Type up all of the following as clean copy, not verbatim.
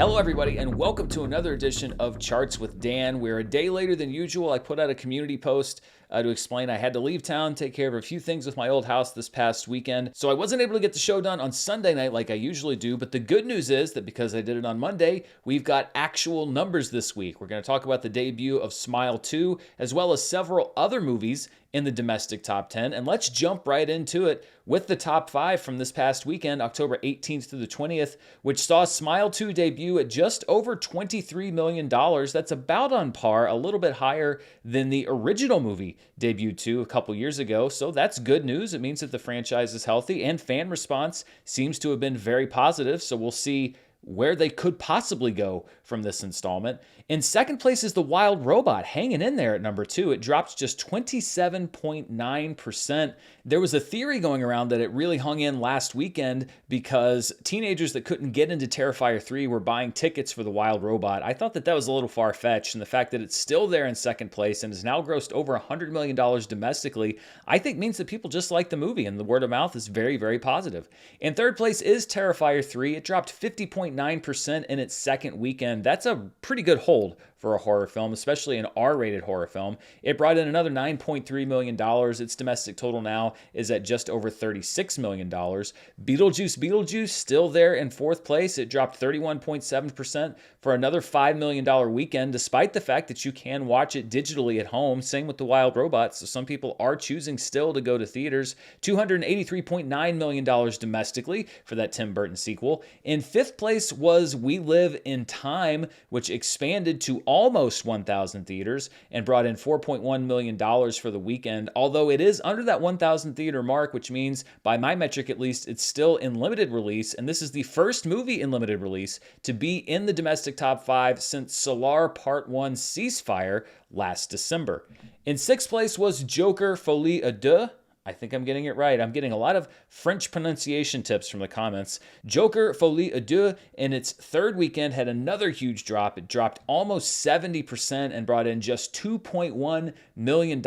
Hello everybody and welcome to another edition of Charts with Dan. We're a day later than usual. I put out a community post to explain I had to leave town, take care of a few things with my old house this past weekend. So I wasn't able to get the show done on Sunday night like I usually do, but the good news is that because I did it on Monday, we've got actual numbers this week. We're going to talk about the debut of Smile 2, as well as several other movies in the domestic top 10. And let's jump right into it with the top 5 from this past weekend, October 18th through the 20th, which saw Smile 2 debut at just over $23 million. That's about on par, a little bit higher than the original movie debuted to a couple years ago. So that's good news. It means that the franchise is healthy and fan response seems to have been very positive. So we'll see where they could possibly go from this installment. In second place is The Wild Robot, hanging in there at number 2. It dropped just 27.9%. There was a theory going around that it really hung in last weekend because teenagers that couldn't get into Terrifier 3 were buying tickets for The Wild Robot. I thought that was a little far-fetched, and the fact that it's still there in second place and has now grossed over $100 million domestically, I think means that people just like the movie, and the word of mouth is very, very positive. In third place is Terrifier 3. It dropped 50.9% in its second weekend. That's a pretty good hold for a horror film, especially an R-rated horror film. It brought in another $9.3 million. Its domestic total now is at just over $36 million. Beetlejuice Beetlejuice still there in fourth place. It dropped 31.7% for another $5 million weekend, despite the fact that you can watch it digitally at home. Same with The Wild Robot, so some people are choosing still to go to theaters. $283.9 million domestically for that Tim Burton sequel. In fifth place was We Live in Time, which expanded to almost 1,000 theaters and brought in $4.1 million for the weekend, although it is under that 1,000 theater mark, which means, by my metric at least, it's still in limited release, and this is the first movie in limited release to be in the domestic top 5 since Solar Part 1 Ceasefire last December. In sixth place was Joker Folie à Deux. I think I'm getting it right. I'm getting a lot of French pronunciation tips from the comments. Joker Folie à Deux in its third weekend had another huge drop. It dropped almost 70% and brought in just $2.1 million.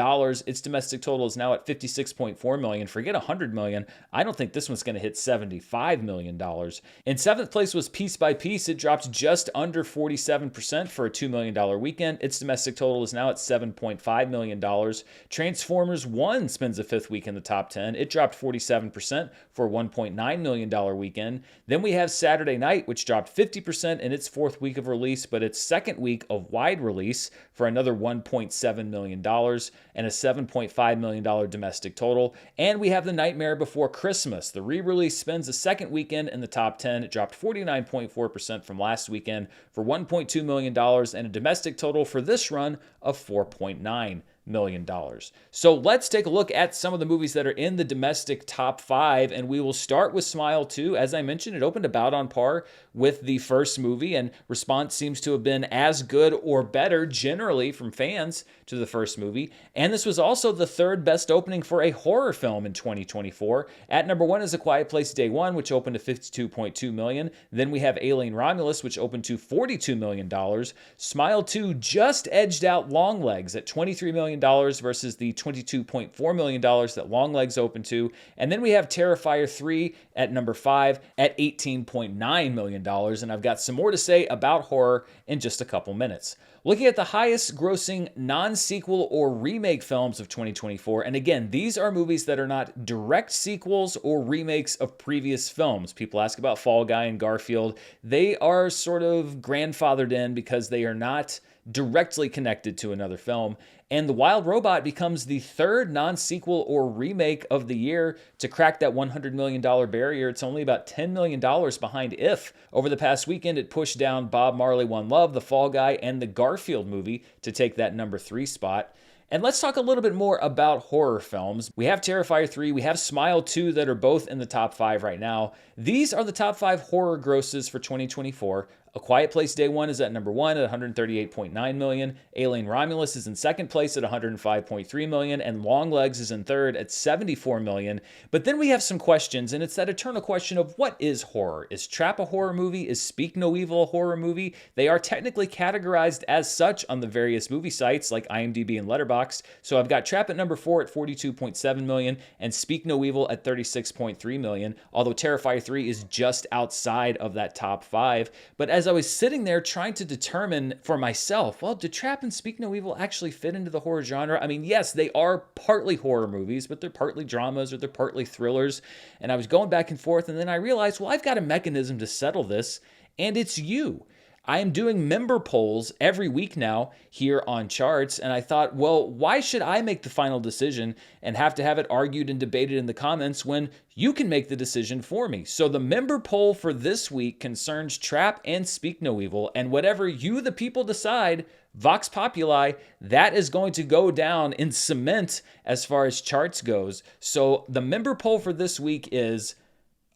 Its domestic total is now at $56.4 million. Forget $100 million. I don't think this one's going to hit $75 million. In seventh place was Piece by Piece. It dropped just under 47% for a $2 million weekend. Its domestic total is now at $7.5 million. Transformers 1 spends a fifth week in the top 10. It dropped 47% for a $1.9 million weekend. Then we have Saturday Night, which dropped 50% in its fourth week of release, but its second week of wide release for another $1.7 million and a $7.5 million domestic total. And we have The Nightmare Before Christmas. The re-release spends the second weekend in the top 10. It dropped 49.4% from last weekend for $1.2 million and a domestic total for this run of $4.9 million. So let's take a look at some of the movies that are in the domestic top 5, and we will start with Smile 2. As I mentioned, it opened about on par with the first movie, and response seems to have been as good or better generally from fans to the first movie. And this was also the third best opening for a horror film in 2024. At number 1 is A Quiet Place Day 1, which opened to $52.2 million. Then we have Alien Romulus, which opened to $42 million. Smile 2 just edged out Longlegs at $23 million versus the $22.4 million that Longlegs opened to. And then we have Terrifier 3 at number 5 at $18.9 million. And I've got some more to say about horror in just a couple minutes. Looking at the highest grossing non-sequel or remake films of 2024, and again, these are movies that are not direct sequels or remakes of previous films. People ask about Fall Guy and Garfield. They are sort of grandfathered in because they are not directly connected to another film. And The Wild Robot becomes the third non-sequel or remake of the year to crack that $100 million barrier. It's only about $10 million behind If. Over the past weekend, it pushed down Bob Marley One Love, The Fall Guy, and the Garfield movie to take that number 3 spot. And let's talk a little bit more about horror films. We have Terrifier 3, we have Smile 2 that are both in the top 5 right now. These are the top 5 horror grosses for 2024. A Quiet Place Day 1 is at number 1 at $138.9 million. Alien Romulus is in second place at $105.3 million. And Longlegs is in third at $74 million. But then we have some questions, and it's that eternal question of what is horror? Is Trap a horror movie? Is Speak No Evil a horror movie? They are technically categorized as such on the various movie sites like IMDb and Letterboxd. So I've got Trap at number 4 at $42.7 million and Speak No Evil at $36.3 million, although Terrifier 3 is just outside of that top 5. But as as I was sitting there trying to determine for myself, well, do Trap and Speak No Evil actually fit into the horror genre? I mean, yes, they are partly horror movies, but they're partly dramas or they're partly thrillers. And I was going back and forth, and then I realized, well, I've got a mechanism to settle this, and it's you. I am doing member polls every week now here on Charts, and I thought, well, why should I make the final decision and have to have it argued and debated in the comments when you can make the decision for me? So the member poll for this week concerns Trap and Speak No Evil, and whatever you, the people, decide, Vox Populi, that is going to go down in cement as far as Charts goes. So the member poll for this week is,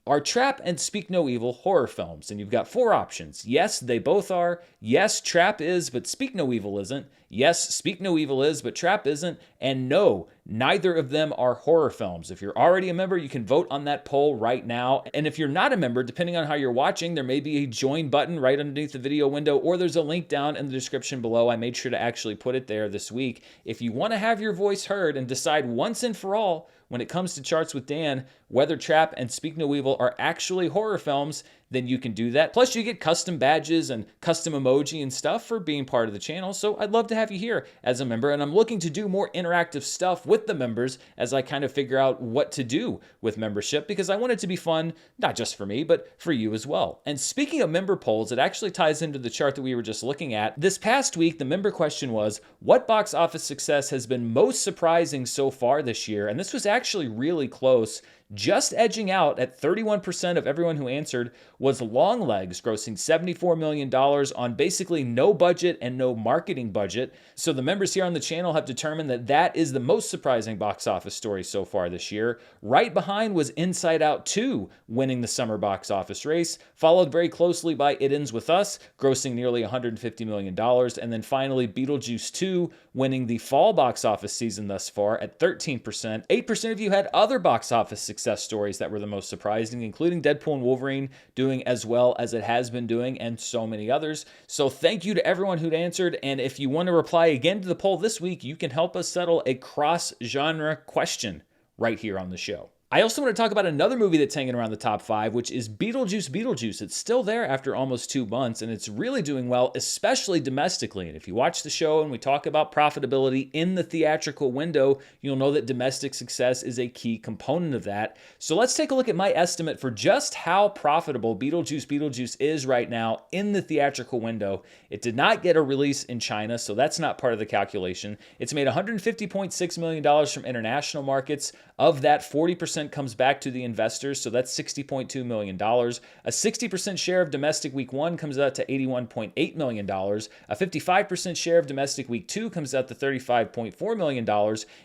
are Trap and Speak No Evil horror films? And you've got 4 options. Yes, they both are. Yes, Trap is, but Speak No Evil isn't. Yes, Speak No Evil is, but Trap isn't. And no, neither of them are horror films. If you're already a member, you can vote on that poll right now. And if you're not a member, depending on how you're watching, there may be a join button right underneath the video window, or there's a link down in the description below. I made sure to actually put it there this week. If you want to have your voice heard and decide once and for all, when it comes to Charts with Dan, whether Trap and Speak No Evil are actually horror films, then you can do that. Plus, you get custom badges and custom emoji and stuff for being part of the channel. So I'd love to have you here as a member. And I'm looking to do more interactive stuff with the members as I kind of figure out what to do with membership, because I want it to be fun, not just for me, but for you as well. And speaking of member polls, it actually ties into the chart that we were just looking at. This past week, the member question was, what box office success has been most surprising so far this year? And this was actually really close. Just edging out at 31% of everyone who answered was Longlegs, grossing $74 million on basically no budget and no marketing budget. So the members here on the channel have determined that that is the most surprising box office story so far this year. Right behind was Inside Out 2, winning the summer box office race, followed very closely by It Ends With Us, grossing nearly $150 million. And then finally, Beetlejuice 2, winning the fall box office season thus far at 13%. 8% of you had other box office success stories that were the most surprising, including Deadpool and Wolverine doing as well as it has been doing, and so many others. So thank you to everyone who'd answered, and if you want to reply again to the poll this week, you can help us settle a cross-genre question right here on the show. I also want to talk about another movie that's hanging around the top 5, which is Beetlejuice Beetlejuice. It's still there after almost 2 months, and it's really doing well, especially domestically. And if you watch the show and we talk about profitability in the theatrical window, you'll know that domestic success is a key component of that. So let's take a look at my estimate for just how profitable Beetlejuice Beetlejuice is right now in the theatrical window. It did not get a release in China, so that's not part of the calculation. It's made $150.6 million from international markets. Of that, 40% comes back to the investors, so that's $60.2 million. A 60% share of domestic week 1 comes out to $81.8 million. A 55% share of domestic week 2 comes out to $35.4 million.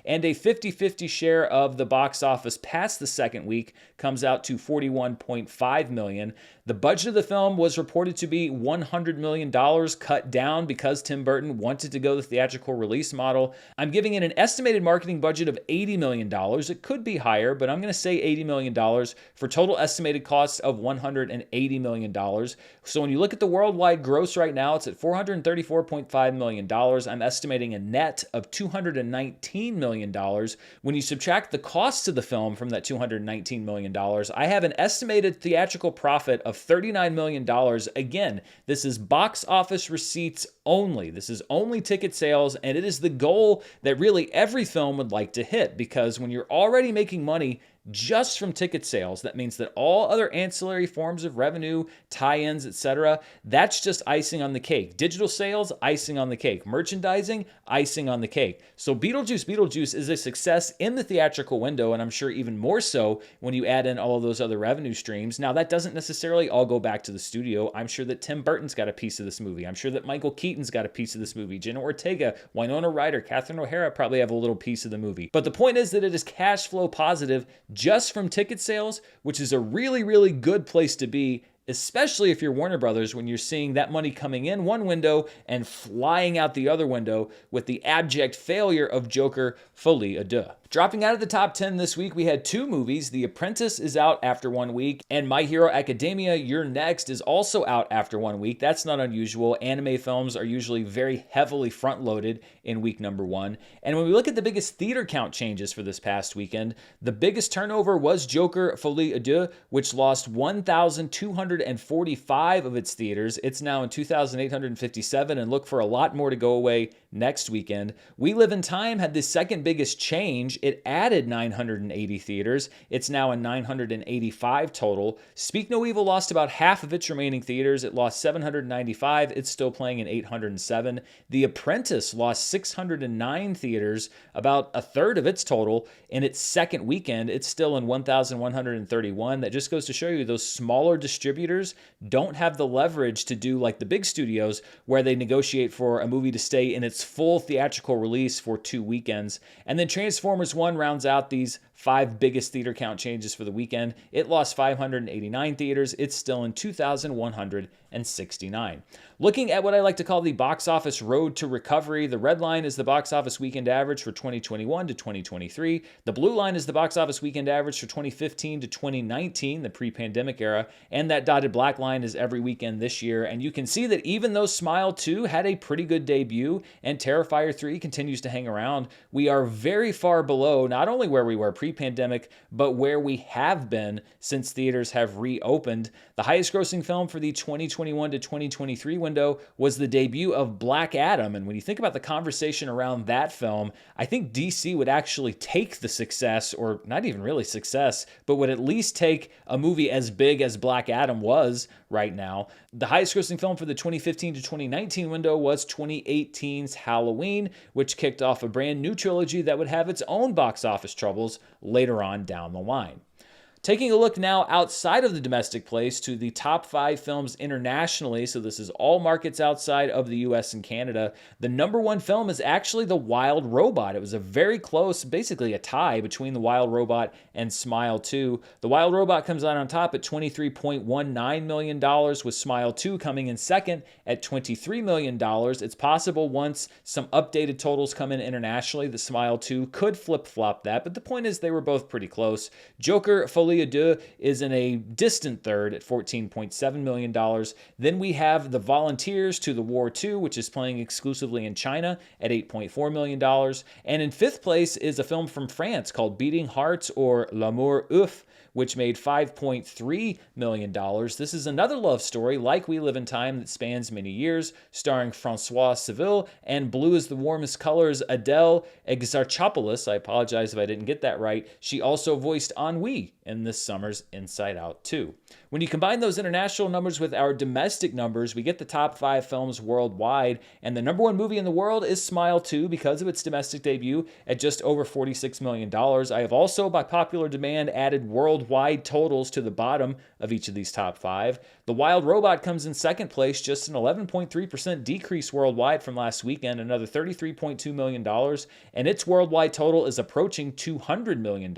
And a 50-50 share of the box office past the second week comes out to $41.5 million. The budget of the film was reported to be $100 million, cut down because Tim Burton wanted to go the theatrical release model. I'm giving it an estimated marketing budget of $80 million. It could be higher, but I'm going to say $80 million for total estimated costs of $180 million. So when you look at the worldwide gross right now, it's at $434.5 million. I'm estimating a net of $219 million. When you subtract the costs of the film from that $219 million, I have an estimated theatrical profit of $39 million. Again, this is box office receipts only. This is only ticket sales, and it is the goal that really every film would like to hit, because when you're already making money just from ticket sales, that means that all other ancillary forms of revenue, tie-ins, etc., that's just icing on the cake. Digital sales, icing on the cake. Merchandising, icing on the cake. So Beetlejuice Beetlejuice is a success in the theatrical window, and I'm sure even more so when you add in all of those other revenue streams. Now, that doesn't necessarily all go back to the studio. I'm sure that Tim Burton's got a piece of this movie. I'm sure that Michael Keaton's got a piece of this movie. Jenna Ortega, Winona Ryder, Catherine O'Hara probably have a little piece of the movie. But the point is that it is cash flow positive just from ticket sales, which is a really, really good place to be, especially if you're Warner Brothers, when you're seeing that money coming in one window and flying out the other window with the abject failure of Joker Folie à Deux. Dropping out of the top 10 this week, we had two movies. The Apprentice is out after 1 week, and My Hero Academia, You're Next, is also out after 1 week. That's not unusual. Anime films are usually very heavily front-loaded in week number 1. And when we look at the biggest theater count changes for this past weekend, the biggest turnover was Joker Folie à Deux, which lost 1,245 of its theaters. It's now in 2,857, and look for a lot more to go away next weekend. We Live in Time had the second biggest change. It added 980 theaters. It's now in 985 total. Speak No Evil lost about half of its remaining theaters. It lost 795. It's still playing in 807. The Apprentice lost 609 theaters, about a third of its total. In its second weekend, it's still in 1,131. That just goes to show you those smaller distributors don't have the leverage to do like the big studios where they negotiate for a movie to stay in its full theatrical release for 2 weekends. And then Transformers 1 rounds out these 5 biggest theater count changes for the weekend. It lost 589 theaters. It's still in 2,169. Looking at what I like to call the box office road to recovery, the red line is the box office weekend average for 2021 to 2023. The blue line is the box office weekend average for 2015 to 2019, the pre-pandemic era. And that dotted black line is every weekend this year. And you can see that even though Smile 2 had a pretty good debut and Terrifier 3 continues to hang around, we are very far below not only where we were pre-pandemic, but where we have been since theaters have reopened. The highest grossing film for the 2021 to 2023 window was the debut of Black Adam. And when you think about the conversation around that film, I think DC would actually take the success, or not even really success, but would at least take a movie as big as Black Adam was right now. The highest grossing film for the 2015 to 2019 window was 2018's Halloween, which kicked off a brand new trilogy that would have its own box office troubles later on down the line. Taking a look now outside of the domestic place to the top 5 films internationally, so this is all markets outside of the US and Canada, the number 1 film is actually The Wild Robot. It was a very close, basically a tie between The Wild Robot and Smile 2. The Wild Robot comes out on top at $23.19 million, with Smile 2 coming in second at $23 million. It's possible once some updated totals come in internationally, the Smile 2 could flip-flop that, but the point is they were both pretty close. Joker Folie à Deux is in a distant third at $14.7 million. Then we have The Volunteers to the War 2, which is playing exclusively in China at $8.4 million. And in fifth place is a film from France called Beating Hearts, or L'amour ouf, which made $5.3 million. This is another love story like We Live in Time that spans many years, starring Francois Civil and Blue is the Warmest Colors' Adele Exarchopoulos. I apologize if I didn't get that right. She also voiced Ennui in this summer's Inside Out 2. When you combine those international numbers with our domestic numbers, we get the top 5 films worldwide, and the number 1 movie in the world is Smile 2 because of its domestic debut at just over $46 million. I have also, by popular demand, added worldwide totals to the bottom of each of these top 5. The Wild Robot comes in second place, just an 11.3% decrease worldwide from last weekend, another $33.2 million, and its worldwide total is approaching $200 million.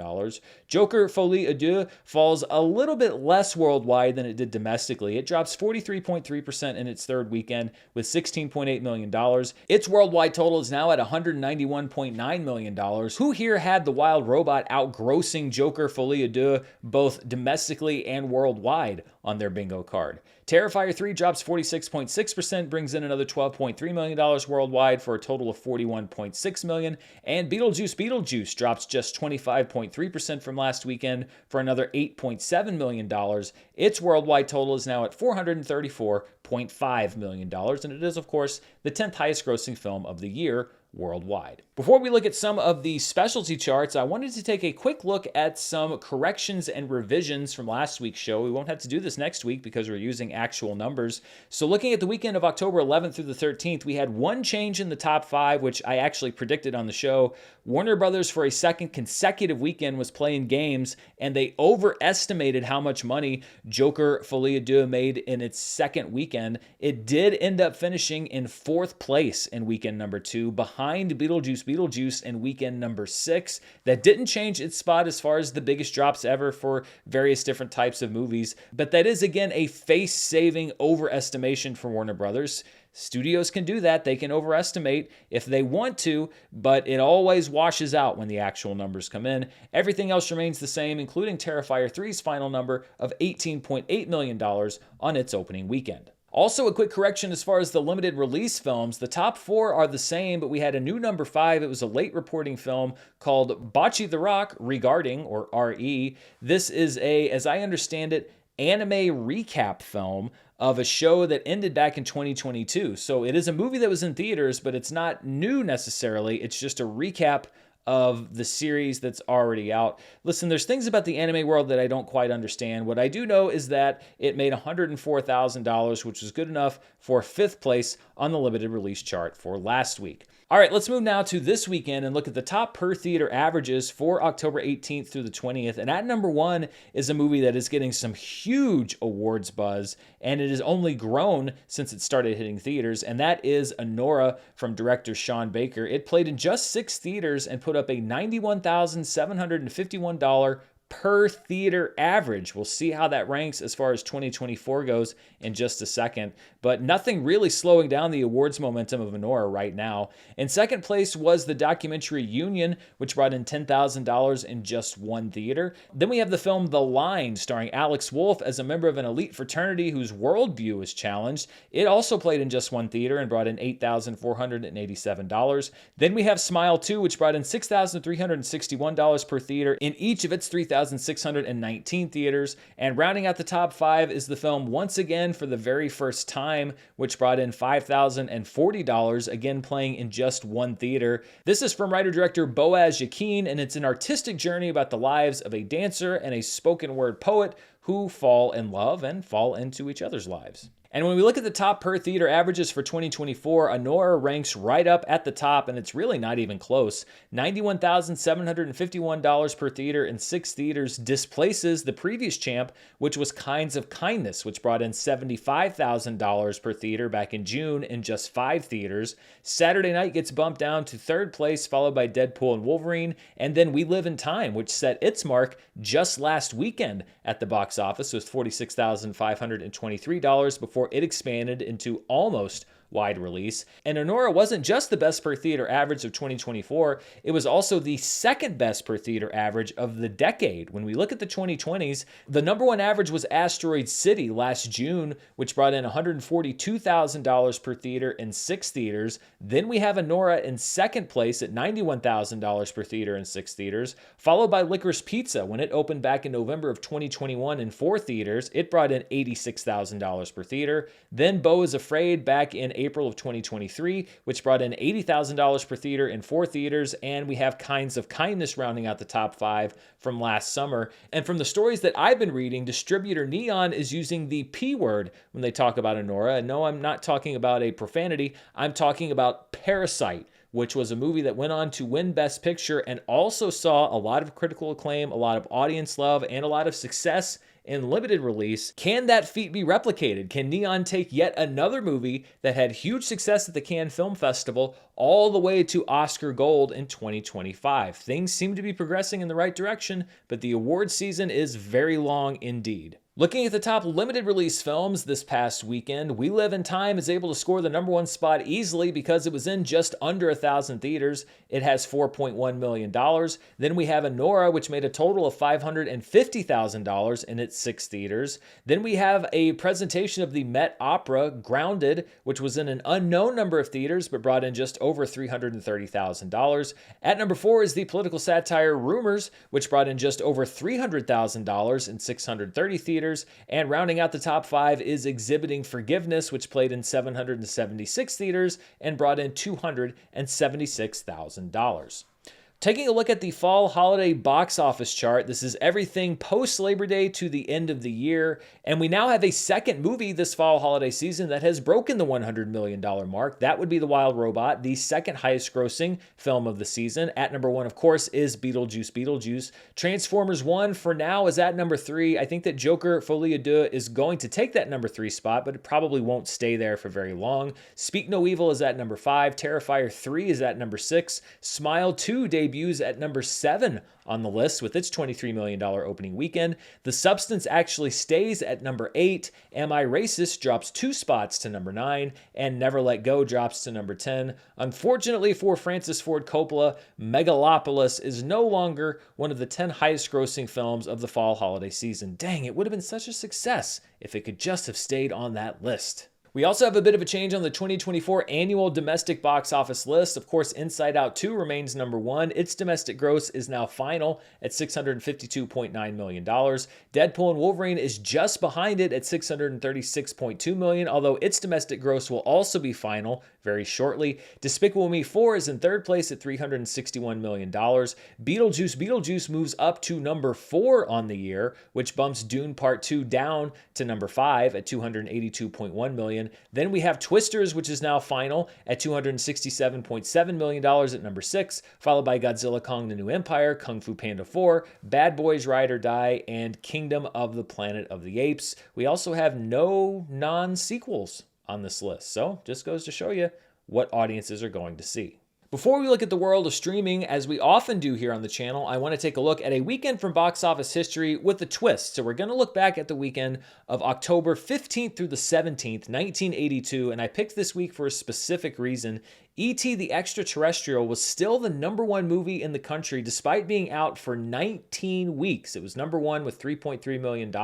Joker Folie à Deux falls a little bit less worldwide than it did domestically. It drops 43.3% in its third weekend with $16.8 million. Its worldwide total is now at $191.9 million. Who here had The Wild Robot outgrossing Joker Folie à Deux both domestically and worldwide on their bingo card? Terrifier 3 drops 46.6%, brings in another $12.3 million worldwide for a total of $41.6 million. And Beetlejuice Beetlejuice drops just 25.3% from last weekend for another $8.7 million. Its worldwide total is now at $434.5 million. And it is, of course, the 10th highest grossing film of the year worldwide. Before we look at some of the specialty charts, I wanted to take a quick look at some corrections and revisions from last week's show. We won't have to do this next week because we're using actual numbers. So looking at the weekend of October 11th through the 13th, we had one change in the top 5, which I actually predicted on the show. Warner Brothers, for a second consecutive weekend, was playing games, and they overestimated how much money Joker Folie à Deux made in its second weekend. It did end up finishing in 4th place in weekend number 2, behind Beetlejuice Beetlejuice in weekend number 6. That didn't change its spot as far as the biggest drops ever for various different types of movies, but that is, again, a face-saving overestimation for Warner Brothers. Studios can do that. They can overestimate if they want to, but it always washes out when the actual numbers come in. Everything else remains the same, including Terrifier 3's final number of $18.8 million on its opening weekend. Also, a quick correction as far as the limited release films. The top 4 are the same, but we had a new number 5. It was a late reporting film called Bocce the Rock Regarding, or RE. This is a, as I understand it, anime recap film of a show that ended back in 2022. So it is a movie that was in theaters, but it's not new necessarily. It's just a recap of the series that's already out. Listen, there's things about the anime world that I don't quite understand. What I do know is that it made $104,000, which was good enough for 5th place on the limited release chart for last week. All right, let's move now to this weekend and look at the top per theater averages for October 18th through the 20th. And at number 1 is a movie that is getting some huge awards buzz, and it has only grown since it started hitting theaters, and that is Anora from director Sean Baker. It played in just 6 theaters and put up a $91,751 per theater average. We'll see how that ranks as far as 2024 goes in just a second, but nothing really slowing down the awards momentum of Anora right now. In second place was the documentary Union, which brought in $10,000 in just 1 theater. Then we have the film The Line, starring Alex Wolff as a member of an elite fraternity whose worldview is challenged. It also played in just 1 theater and brought in $8,487. Then we have Smile 2, which brought in $6,361 per theater in each of its 3,619 theaters. And rounding out the top 5 is the film Once Again for the Very First Time, which brought in $5,040, again playing in just 1 theater. This is from writer-director Boaz Yakin, and it's an artistic journey about the lives of a dancer and a spoken word poet who fall in love and fall into each other's lives. And when we look at the top per theater averages for 2024, Anora ranks right up at the top, and it's really not even close. $91,751 per theater in 6 theaters displaces the previous champ, which was Kinds of Kindness, which brought in $75,000 per theater back in June in just 5 theaters. Saturday Night gets bumped down to 3rd place, followed by Deadpool and Wolverine, and then We Live in Time, which set its mark just last weekend at the box office with $46,523 before it expanded into almost wide release. And Anora wasn't just the best per theater average of 2024, it was also the second best per theater average of the decade. When we look at the 2020s, the number 1 average was Asteroid City last June, which brought in $142,000 per theater in 6 theaters. Then we have Anora in second place at $91,000 per theater in 6 theaters, followed by Licorice Pizza when it opened back in November of 2021 in 4 theaters. It brought in $86,000 per theater. Then Beau is Afraid back in April of 2023, which brought in $80,000 per theater in 4 theaters, and we have Kinds of Kindness rounding out the top 5 from last summer. And from the stories that I've been reading, distributor Neon is using the P word when they talk about Anora. And no, I'm not talking about a profanity, I'm talking about Parasite, which was a movie that went on to win Best Picture and also saw a lot of critical acclaim, a lot of audience love, and a lot of success in limited release. Can that feat be replicated? Can Neon take yet another movie that had huge success at the Cannes Film Festival all the way to Oscar Gold in 2025? Things seem to be progressing in the right direction, but the award season is very long indeed. Looking at the top limited release films this past weekend, We Live in Time is able to score the number 1 spot easily because it was in just under 1,000 theaters. It has $4.1 million. Then we have Anora, which made a total of $550,000 in its 6 theaters. Then we have a presentation of the Met Opera, Grounded, which was in an unknown number of theaters but brought in just over $330,000. At number 4 is the political satire Rumors, which brought in just over $300,000 in 630 theaters. And rounding out the top 5 is Exhibiting Forgiveness, which played in 776 theaters and brought in $276,000. Taking a look at the fall holiday box office chart, this is everything post-Labor Day to the end of the year, and we now have a second movie this fall holiday season that has broken the $100 million mark. That would be The Wild Robot, the second highest grossing film of the season. At number 1, of course, is Beetlejuice Beetlejuice. Transformers 1 for now is at number 3. I think that Joker Folie à Deux is going to take that number 3 spot, but it probably won't stay there for very long. Speak No Evil is at number 5. Terrifier 3 is at number 6. Smile 2 debuted debuts at number 7 on the list with its $23 million opening weekend. The Substance actually stays at number 8. Am I Racist drops 2 spots to number 9, and Never Let Go drops to number 10. Unfortunately for Francis Ford Coppola, Megalopolis is no longer one of the 10 highest grossing films of the fall holiday season. Dang, it would have been such a success if it could just have stayed on that list. We also have a bit of a change on the 2024 annual domestic box office list. Of course, Inside Out 2 remains number 1. Its domestic gross is now final at $652.9 million. Deadpool and Wolverine is just behind it at $636.2 million, although its domestic gross will also be final very shortly. Despicable Me 4 is in third place at $361 million. Beetlejuice Beetlejuice moves up to number 4 on the year, which bumps Dune Part 2 down to number 5 at $282.1 million. Then we have Twisters, which is now final at $267.7 million at number 6, followed by Godzilla Kong the New Empire, Kung Fu Panda 4, Bad Boys Ride or Die, and Kingdom of the Planet of the Apes. We also have no non-sequels on this list, so just goes to show you what audiences are going to see. Before we look at the world of streaming, as we often do here on the channel, I want to take a look at a weekend from box office history with a twist. So we're going to look back at the weekend of October 15th through the 17th, 1982, and I picked this week for a specific reason. E.T. the Extraterrestrial was still the number 1 movie in the country despite being out for 19 weeks. It was number 1 with $3.3 million,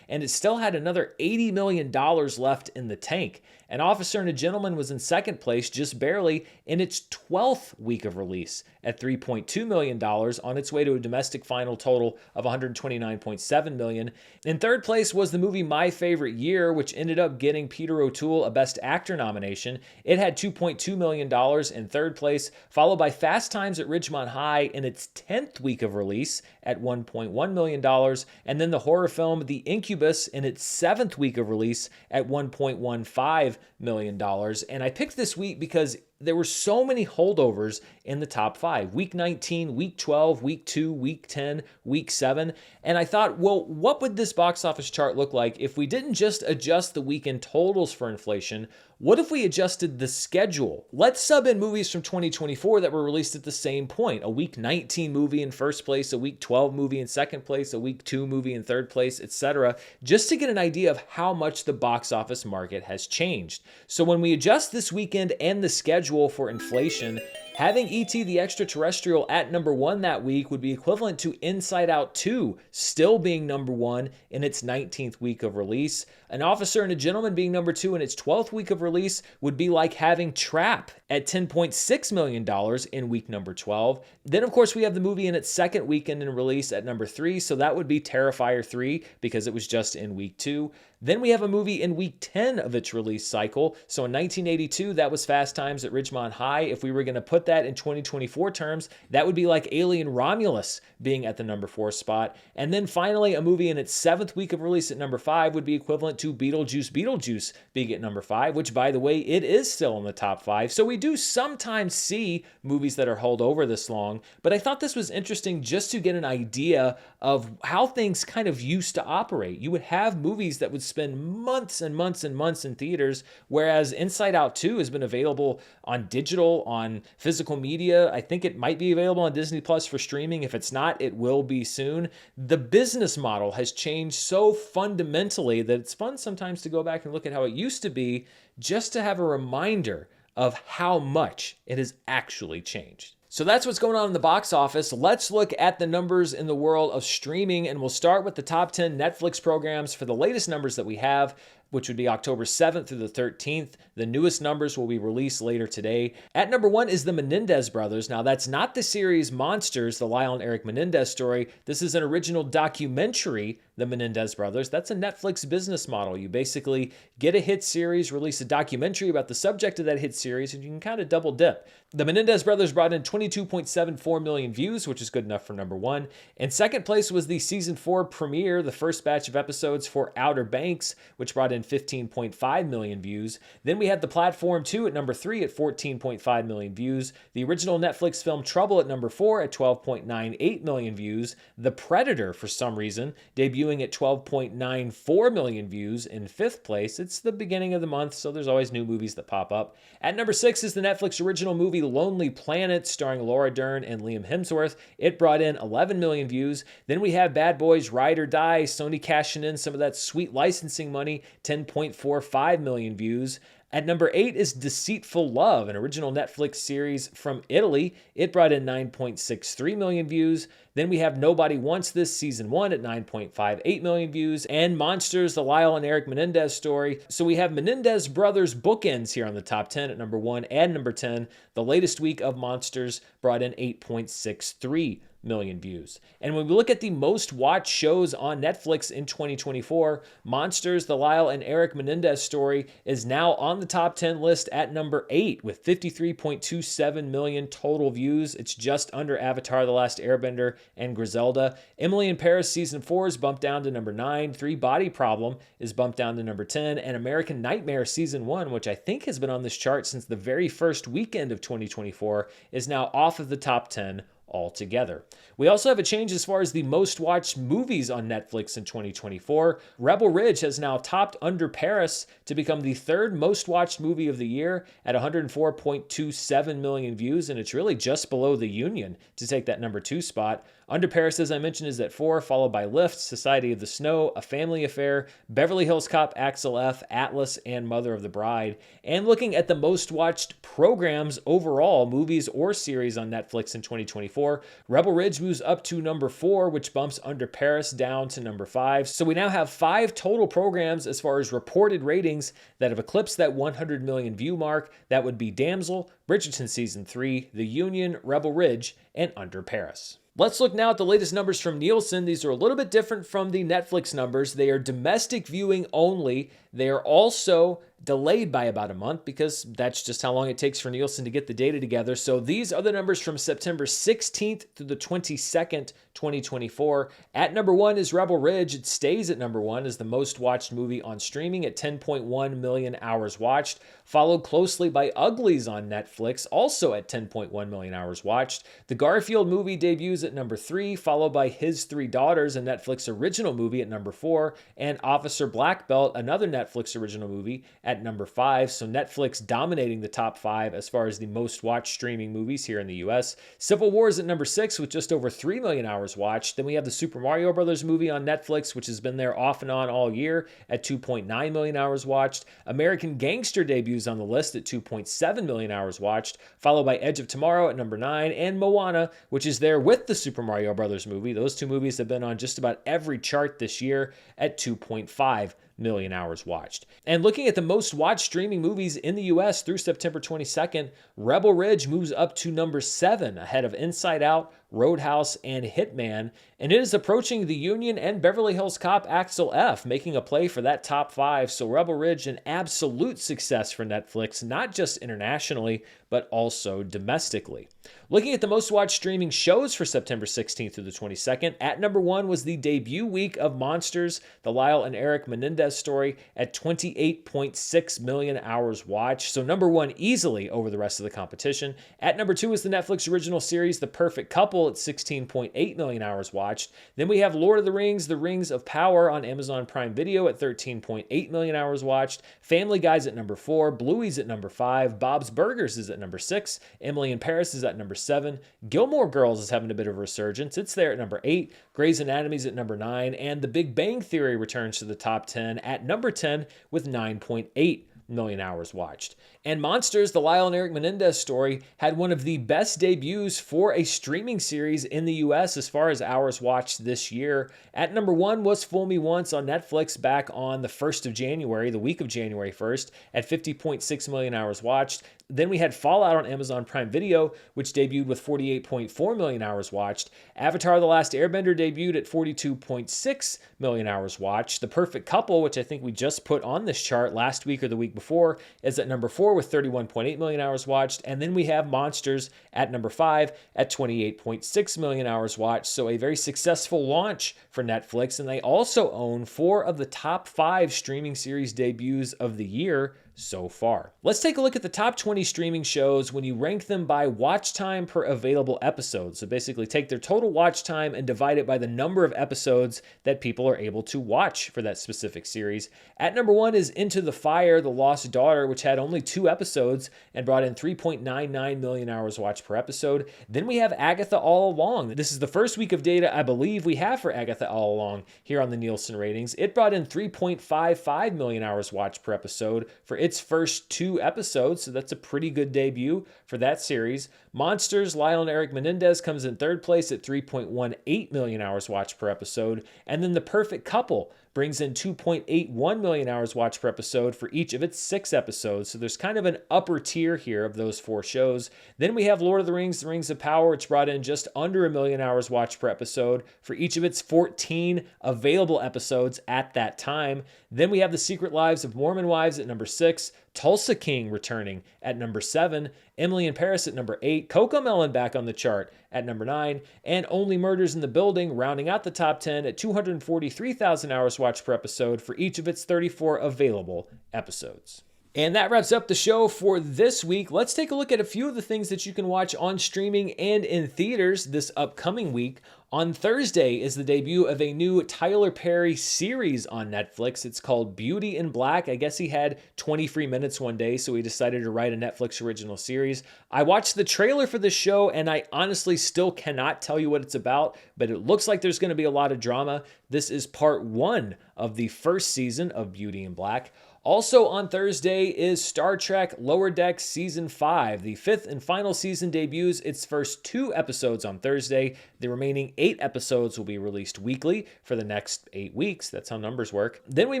and it still had another $80 million left in the tank. An Officer and a Gentleman was in second place, just barely, in its 12th week of release at $3.2 million on its way to a domestic final total of $129.7 million. In third place was the movie My Favorite Year, which ended up getting Peter O'Toole a Best Actor nomination. It had $2.2 million in third place, followed by Fast Times at Ridgemont High in its 10th week of release at $1.1 million, and then the horror film The Incubus in its 7th week of release at $1.15 million. And I picked this week because there were so many holdovers in the top 5. Week 19, Week 12, Week 2, Week 10, Week 7. And I thought, well, what would this box office chart look like if we didn't just adjust the weekend totals for inflation? What if we adjusted the schedule? Let's sub in movies from 2024 that were released at the same point. A Week 19 movie in first place, a Week 12 movie in second place, a Week 2 movie in third place, etc., just to get an idea of how much the box office market has changed. So when we adjust this weekend and the schedule for inflation, having E.T. the Extraterrestrial at number 1 that week would be equivalent to Inside Out 2 still being number 1 in its 19th week of release. An Officer and a Gentleman being number 2 in its 12th week of release would be like having Trap at $10.6 million in week number 12. Then, of course, we have the movie in its second weekend in release at number 3, so that would be Terrifier 3 because it was just in week 2. Then we have a movie in week 10 of its release cycle. So in 1982, that was Fast Times at Ridgemont High. If we were going to put that in 2024 terms, that would be like Alien Romulus being at the number 4 spot. And then finally, a movie in its 7th week of release at number 5 would be equivalent to Beetlejuice Beetlejuice being at number 5, which, by the way, it is still in the top 5. So we do sometimes see movies that are held over this long, but I thought this was interesting just to get an idea of how things kind of used to operate. You would have movies that would spend months and months and months in theaters, whereas Inside Out 2 has been available on digital, on physical media. I think it might be available on Disney Plus for streaming. If it's not, it will be soon. The business model has changed so fundamentally that it's fun sometimes to go back and look at how it used to be just to have a reminder of how much it has actually changed. So that's what's going on in the box office. Let's look at the numbers in the world of streaming, and we'll start with the top 10 Netflix programs for the latest numbers that we have, which would be October 7th through the 13th. The newest numbers will be released later today. At number 1 is the Menendez Brothers. Now, that's not the series Monsters, the Lyle and Eric Menendez story. This is an original documentary, The Menendez Brothers. That's a Netflix business model. You basically get a hit series, release a documentary about the subject of that hit series, and you can kind of double dip. The Menendez Brothers brought in 22.74 million views, which is good enough for number 1. In second place was the season 4 premiere, the first batch of episodes for Outer Banks, which brought in 15.5 million views. Then we had The Platform 2 at number 3 at 14.5 million views. The original Netflix film Trouble at number 4 at 12.98 million views. The Predator, for some reason, debuting at 12.94 million views in 5th place. It's the beginning of the month, so there's always new movies that pop up. At number 6 is the Netflix original movie Lonely Planet, starring Laura Dern and Liam Hemsworth. It brought in 11 million views. Then we have Bad Boys Ride or Die, Sony cashing in some of that sweet licensing money, 10.45 million views. At number 8 is Deceitful Love, an original Netflix series from Italy. It brought in 9.63 million views. Then we have Nobody Wants This Season 1 at 9.58 million views. And Monsters, the Lyle and Eric Menendez story. So we have Menendez Brothers bookends here on the top 10 at number 1 and number 10. The latest week of Monsters brought in 8.63 million views. And when we look at the most watched shows on Netflix in 2024, Monsters, the Lyle and Eric Menendez story is now on the top 10 list at number 8 with 53.27 million total views. It's just under Avatar: The Last Airbender and Griselda. Emily in Paris Season 4 is bumped down to number 9. Three Body Problem is bumped down to number 10. And American Nightmare Season 1, which I think has been on this chart since the very first weekend of 2024, is now off of the top 10 altogether. We also have a change as far as the most watched movies on Netflix in 2024. Rebel Ridge has now topped Under Paris to become the third most watched movie of the year at 104.27 million views, and it's really just below The Union to take that number 2 spot. Under Paris, as I mentioned, is at 4, followed by Lift, Society of the Snow, A Family Affair, Beverly Hills Cop, Axel F, Atlas, and Mother of the Bride. And looking at the most watched programs overall, movies or series on Netflix in 2024, Rebel Ridge moves up to number 4, which bumps Under Paris down to number 5. So we now have 5 total programs as far as reported ratings that have eclipsed that 100 million view mark. That would be Damsel, Bridgerton Season 3, The Union, Rebel Ridge, and Under Paris. Let's look now at the latest numbers from Nielsen. These are a little bit different from the Netflix numbers. They are domestic viewing only. They are also delayed by about a month because that's just how long it takes for Nielsen to get the data together. So these are the numbers from September 16th through the 22nd, 2024. At number 1 is Rebel Ridge. It stays at number 1 as the most watched movie on streaming at 10.1 million hours watched, followed closely by Uglies on Netflix, also at 10.1 million hours watched. The Garfield movie debuts at number 3, followed by His Three Daughters, a Netflix original movie, at number 4, and Officer Black Belt, another Netflix original movie, at number 5. So Netflix dominating the top 5 as far as the most watched streaming movies here in the US. Civil War is at number 6 with just over 3 million hours watched. Then we have the Super Mario Brothers movie on Netflix, which has been there off and on all year at 2.9 million hours watched. American Gangster debuts on the list at 2.7 million hours watched, followed by Edge of Tomorrow at number 9, and Moana, which is there with the Super Mario Brothers movie. Those two movies have been on just about every chart this year at 2.5 million hours watched. And looking at the most watched streaming movies in the US through September 22nd, Rebel Ridge moves up to number 7 ahead of Inside Out, Roadhouse, and Hitman, and it is approaching The Union and Beverly Hills Cop Axel F, making a play for that top 5. So Rebel Ridge, an absolute success for Netflix, not just internationally, but also domestically. Looking at the most watched streaming shows for September 16th through the 22nd, at number 1 was the debut week of Monsters, the Lyle and Eric Menendez story, at 28.6 million hours watched. So number 1 easily over the rest of the competition. At number 2 is the Netflix original series, The Perfect Couple, at 16.8 million hours watched. Then we have Lord of the Rings of Power on Amazon Prime Video at 13.8 million hours watched. Family Guy's at number 4, Bluey's at number 5, Bob's Burgers is at number 6, Emily in Paris is at number 7, Gilmore Girls is having a bit of a resurgence. It's there at number 8, Grey's Anatomy's at number 9, and The Big Bang Theory returns to the top 10 at number 10 with 9.8 million hours watched. And Monsters, the Lyle and Eric Menendez story, had one of the best debuts for a streaming series in the US as far as hours watched this year. At number 1 was Fool Me Once on Netflix back on the 1st of January, the week of January 1st, at 50.6 million hours watched. Then we had Fallout on Amazon Prime Video, which debuted with 48.4 million hours watched. Avatar: The Last Airbender debuted at 42.6 million hours watched. The Perfect Couple, which I think we just put on this chart last week or the week before, is at number 4 with 31.8 million hours watched. And then we have Monsters at number 5 at 28.6 million hours watched. So a very successful launch for Netflix. And they also own 4 of the top 5 streaming series debuts of the year so far. Let's take a look at the top 20 streaming shows when you rank them by watch time per available episode. So basically take their total watch time and divide it by the number of episodes that people are able to watch for that specific series. At number 1 is Into the Fire, The Lost Daughter, which had only 2 episodes and brought in 3.99 million hours watched per episode. Then we have Agatha All Along. This is the first week of data I believe we have for Agatha All Along here on the Nielsen ratings. It brought in 3.55 million hours watched per episode for its first 2 episodes, so that's a pretty good debut for that series. Monsters, Lyle and Eric Menendez comes in 3rd place at 3.18 million hours watched per episode. And then The Perfect Couple brings in 2.81 million hours watched per episode for each of its 6 episodes. So there's kind of an upper tier here of those 4 shows. Then we have Lord of the Rings, The Rings of Power, which brought in just under 1 million hours watched per episode for each of its 14 available episodes at that time. Then we have The Secret Lives of Mormon Wives at number 6, Tulsa King returning at number 7, Emily in Paris at number 8, Cocomelon back on the chart at number 9, and Only Murders in the Building rounding out the top 10 at 243,000 hours watched per episode for each of its 34 available episodes. And that wraps up the show for this week. Let's take a look at a few of the things that you can watch on streaming and in theaters this upcoming week. On Thursday is the debut of a new Tyler Perry series on Netflix. It's called Beauty in Black. I guess he had 20 free minutes one day, so he decided to write a Netflix original series. I watched the trailer for this show, and I honestly still cannot tell you what it's about, but it looks like there's going to be a lot of drama. This is part 1 of the first season of Beauty in Black. Also on Thursday is Star Trek Lower Decks Season 5. The 5th and final season debuts its first 2 episodes on Thursday. The remaining 8 episodes will be released weekly for the next 8 weeks. That's how numbers work. Then we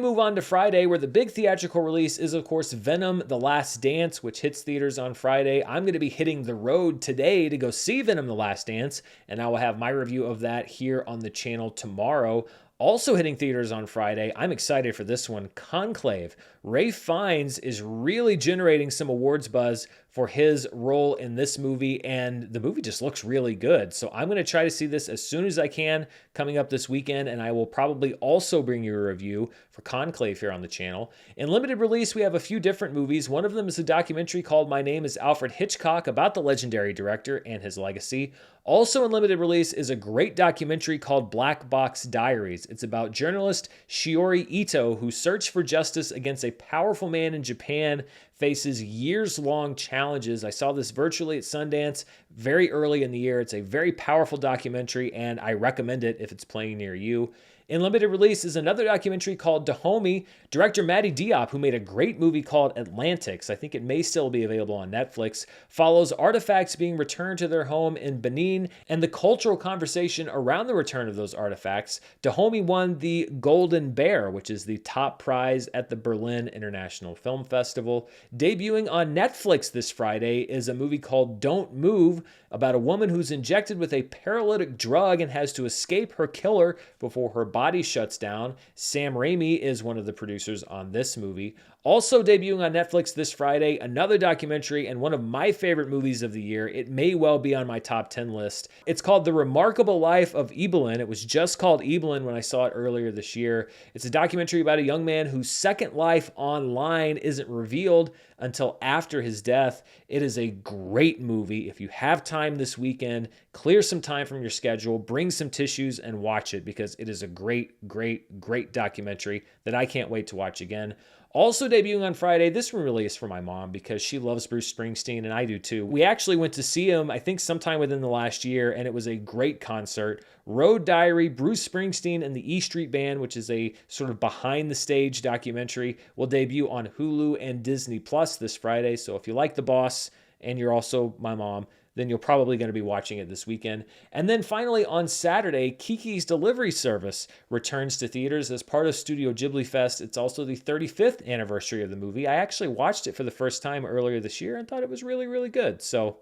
move on to Friday, where the big theatrical release is, of course, Venom: The Last Dance, which hits theaters on Friday. I'm going to be hitting the road today to go see Venom: The Last Dance, and I will have my review of that here on the channel tomorrow. Also hitting theaters on Friday, I'm excited for this one, Conclave. Ralph Fiennes is really generating some awards buzz for his role in this movie, and the movie just looks really good. So I'm going to try to see this as soon as I can coming up this weekend, and I will probably also bring you a review for Conclave here on the channel. In limited release, we have a few different movies. One of them is a documentary called My Name is Alfred Hitchcock about the legendary director and his legacy. Also in limited release is a great documentary called Black Box Diaries. It's about journalist Shiori Ito, who searched for justice against a powerful man in Japan, faces years-long challenges. I saw this virtually at Sundance very early in the year. It's a very powerful documentary, and I recommend it if it's playing near you. In limited release is another documentary called Dahomey. Director Matty Diop, who made a great movie called Atlantics, I think it may still be available on Netflix, follows artifacts being returned to their home in Benin and the cultural conversation around the return of those artifacts. Dahomey won the Golden Bear, which is the top prize at the Berlin International Film Festival. Debuting on Netflix this Friday is a movie called Don't Move, about a woman who's injected with a paralytic drug and has to escape her killer before her body shuts down. Sam Raimi is one of the producers on this movie. Also debuting on Netflix this Friday, another documentary and one of my favorite movies of the year. It may well be on my top 10 list. It's called The Remarkable Life of Evelyn. It was just called Evelyn when I saw it earlier this year. It's a documentary about a young man whose second life online isn't revealed until after his death. It is a great movie. If you have time this weekend, clear some time from your schedule, bring some tissues and watch it, because it is a great, great, great documentary that I can't wait to watch again. Also debuting on Friday, this one really is for my mom because she loves Bruce Springsteen and I do too. We actually went to see him, I think sometime within the last year, and it was a great concert. Road Diary, Bruce Springsteen and the E Street Band, which is a sort of behind the stage documentary, will debut on Hulu and Disney Plus this Friday. So if you like The Boss and you're also my mom, then you're probably going to be watching it this weekend. And then finally on Saturday, Kiki's Delivery Service returns to theaters as part of Studio Ghibli Fest. It's also the 35th anniversary of the movie. I actually watched it for the first time earlier this year and thought it was really, really good. So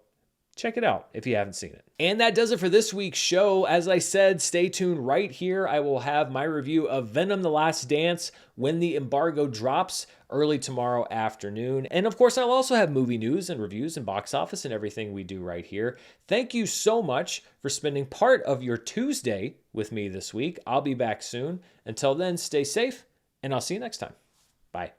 check it out if you haven't seen it. And that does it for this week's show. As I said, stay tuned right here. I will have my review of Venom: The Last Dance when the embargo drops early tomorrow afternoon. And of course, I'll also have movie news and reviews and box office and everything we do right here. Thank you so much for spending part of your Tuesday with me this week. I'll be back soon. Until then, stay safe, and I'll see you next time. Bye.